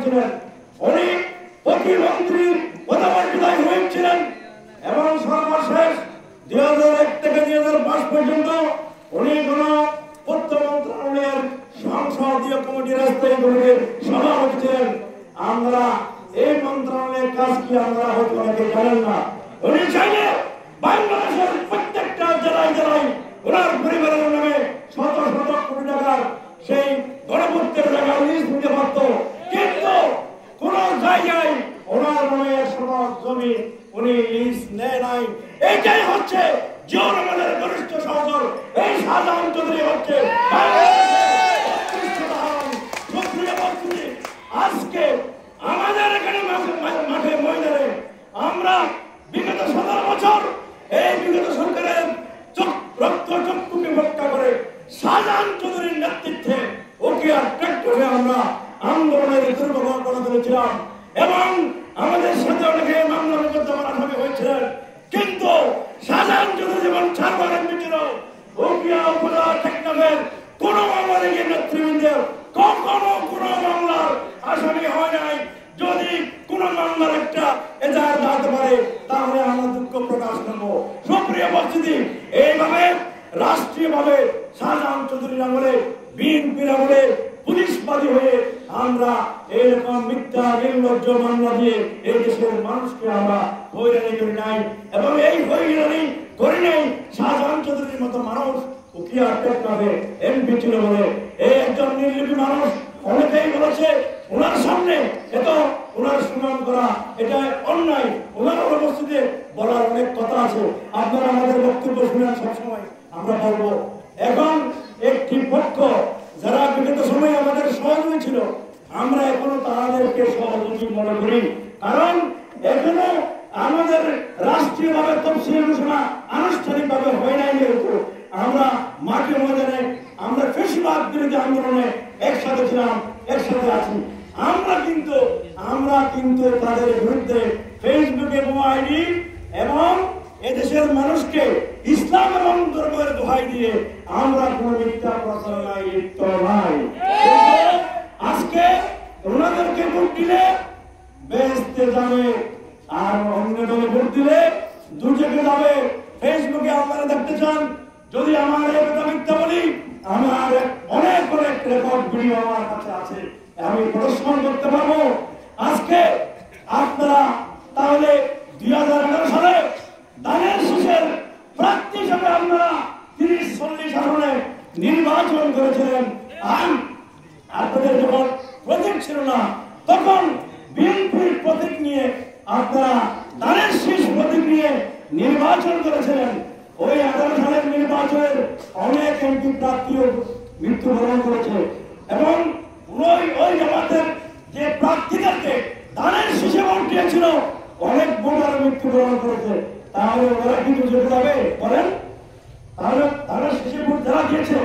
ছিলেন, উনি প্রতিমন্ত্রী পদমর্যাদায় হয়েছিলেন এবং সর্বশেষ 2001 থেকে 2005 পর্যন্ত উনি কোন পূর্ত মন্ত্রণালয়ের সংসদীয় কমিটির স্থায়ী কমিটির সভাপতি ছিলেন। আমরা এই মন্ত্রণালয়ের কাজ কি আমরা হয়তো অনেকে জানেন না। উনি চাইলে বাংলাদেশের প্রত্যেকটা জেলায় জেলায় ওনার পরিবারের নামে শত শত কোটি টাকার সেই গণপূর্তের টাকা লিজ দিতে পারত, কিন্তু কোন জায়গায় ওনার নামে সমাজ জমি উনি লিজ নেয় নাই। এইটাই হচ্ছে জিয়াউর রহমানের ঘনিষ্ঠ সহচর এই শাহজাহান চৌধুরী হচ্ছে আজকে আমাদের এখানে মাঠে ময়দানে আমরা বিগত 17 বছর এই বিগত সরকারের রক্ত চক্ষুকে রক্ষা করে শাহজাহান চৌধুরীর নেতৃত্বে ওকে আর ট্রাক্টরে আমরা আন্দোলনের দুর্ভোগ করে তুলেছিলাম এবং আমাদের সাথে অনেকে মামলা মোকদ্দমার আসামি হয়েছিলেন, কিন্তু শাহজাহান চৌধুরী যেমন 4 বার এমপি ছিল, ওকিয়া উপজেলা টেকনাফের কোন মামলাকে নেতৃবৃন্দের কখনো কোন মামলার আসামি হয় নাই। যদি কোন মামলার একটা এজাহার দাঁড়াতে পারে তাহলে আমরা দুঃখ প্রকাশ করবো। সুপ্রিয় উপস্থিতি, এইভাবে রাষ্ট্রীয়ভাবে শাহজাহান চৌধুরীর আমলে বিএনপির আমলে পুলিশবাদী হয়ে আমরা এরকম মিথ্যা নির্লজ্জ মামলা দিয়ে এই দেশের মানুষকে আমরা হয়রানি করি নাই এবং এই হয়রানি করি নাই শাহজাহান চৌধুরীর মতো মানুষ উকিয়া টেকনাফে এমপি ছিল বলে। এই একজন নির্লিপি মানুষ, অনেকেই বলেছে ওনার সামনে এত ওনার সুনাম করা এটা অন্যায়। ওনার উপস্থিতিতে বলার অনেক কথা আছে, আপনারা আমাদের বক্তব্য শুনেন সবসময়, আমরা বলবো। এখন একটি পক্ষ যারা বিগত সময়ে আমাদের সহযোগী ছিল, আমরা এখনো তাদেরকে সহযোগী মনে করি, কারণ এখনো আমাদের রাষ্ট্রীয়ভাবে তফসিল ঘোষণা আনুষ্ঠানিকভাবে হয় নাই। যেহেতু আমরা মাঠে ময়দানে আমরা ফ্যাসিবাদ বিরোধী আন্দোলনে একসাথে ছিলাম, একসাথে আছি। আমরা কিন্তু তাদের বিরুদ্ধে ফেসবুকে মোবাইলি এবং এদেশের মানুষকে ইসলাম এবং ধর্মের দোহাই দিয়ে আমরা কোন মিথ্যা প্রচারণায় লিপ্ত নাই। আজকে ওনাদেরকে ভোট দিলে বেহেশতে যাবে আর অন্য দলে ভোট দিলে দুর্যোগে যাবে। ফেসবুকে আপনারা দেখতে চান, যদি আমার এই কথা মিথ্যা বলি, আমার অনেক অনেক রেকর্ড ভিডিও আমার কাছে আছে, আমি প্রদর্শন করতে পারবো। আজকে আপনারা তাহলে 2011 সালে ধানের শীষের প্রার্থী হিসেবে আপনারা 30-40 আসনে নির্বাচন করেছিলেন। আপনাদের যখন প্রতীক ছিল না, তখন বিএনপির প্রতীক নিয়ে আপনারা ধানের শীষ প্রতীক নিয়ে নির্বাচন করেছিলেন। ওই 11 সালের নির্বাচনের অনেক এমপি প্রার্থীও মৃত্যুবরণ করেছে এবং ওই জামাতের যে প্রার্থীদেরকে ধানের শীষে ভোট দিয়েছিল অনেক ভোটার মৃত্যুবরণ করেছে। তাহলে ওরা কি বুঝে যাবে বলেন? তাহলে ধানের শীষে ভোট যারা দিয়েছে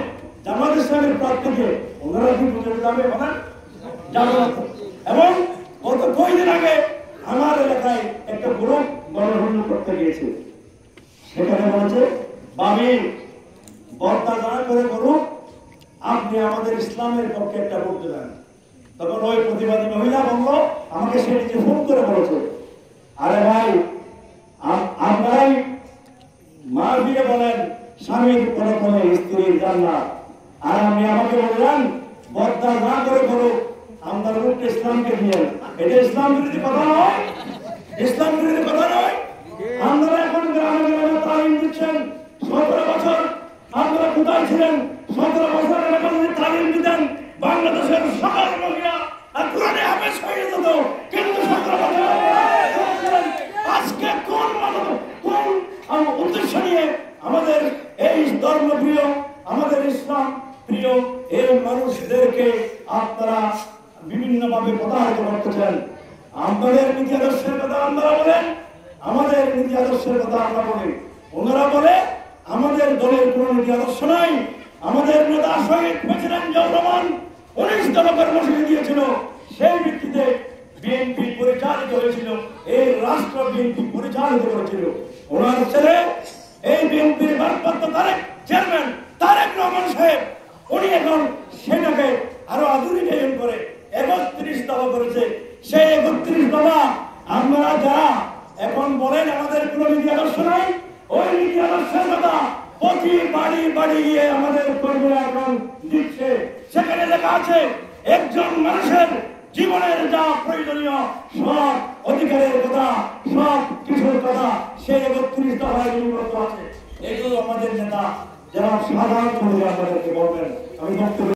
জামাত ইসলামের প্রার্থীকে, ওনারা কি বুঝে যাবে বলেন? যাবে। এবং গত কয়েকদিন আগে আমার এলাকায় একটা গ্রুপ গণহত্যা করতে গিয়েছে, সেখানে বলছে বাবি বর্তা জানা করে করুক, আপনি আমাদের ইসলামের পক্ষে একটা ভোট দেবেন। তখন ওই প্রতিবাদী মহিলা বলল, আমাকে সে নিজে ফোন করে বলেছে, আরে ভাই আপনারাই মা দিয়ে বলেন স্বামীর পরপরে স্ত্রীর জান্নাত, আর আপনি আমাকে বললেন বর্তা না করে করুক, আমরা লোক ইসলামকে দিয়ে। এটা ইসলাম বিরোধী কথা নয়, ইসলাম বিরোধী কথা নয়। আপনারা এখন গ্রামে গ্রামে তালিম দিচ্ছেন। 17 বছর আপনারা কোথায় ছিলেন? 17 বছর তালিম দিতেন বাংলাদেশের সকল মহিলা আর কোরআনে হাফেজ হয়ে যেত, কিন্তু 17 বছর আজকে কোন উদ্দেশ্য নিয়ে আমাদের এই ধর্মপ্রিয়, আমাদের ইসলাম প্রিয় এই মানুষদেরকে আপনারা বিভিন্ন ভাবে প্রতারিত করতেছেন? আমাদের নীতি আদর্শের কথা আপনারা বলেন, আমাদের নীতি আদর্শের কথা আমরা বলি, ওনারা বলে আমাদের দলের কোন নীতি আদর্শ নাই। আমাদের নেতা শহীদ প্রেসিডেন্ট জিয়াউর রহমান 19 দফা কর্মসূচি দিয়েছিল, সেই ভিত্তিতে বিএনপি পরিচালিত হয়েছিল, এই রাষ্ট্র বিএনপি পরিচালিত করেছিল। ওনার ছেলে এই বিএনপির ভারপ্রাপ্ত চেয়ারম্যান তারেক রহমান সাহেব, উনি এখন সেটাকে আরো আধুনিকায়ন করে 31 দফা করেছে। সেই 31 দফা আমরা যারা এখন বলেন আমাদের কোনো নীতি আদর্শ নাই, ওই নীতি আদর্শের কথা প্রতি বাড়ি বাড়ি গিয়ে আমাদের কর্মীরা এখন দিচ্ছে। সেখানে লেখা আছে একজন মানুষের জীবনের যা প্রয়োজনীয় সব অধিকারের কথা, সব কিছুর কথা সেই 31 দফায় লিপিবদ্ধ আছে। এগুলো আমাদের নেতা যারা সাধারণ আমাদেরকে বলবেন। আমি বক্তব্য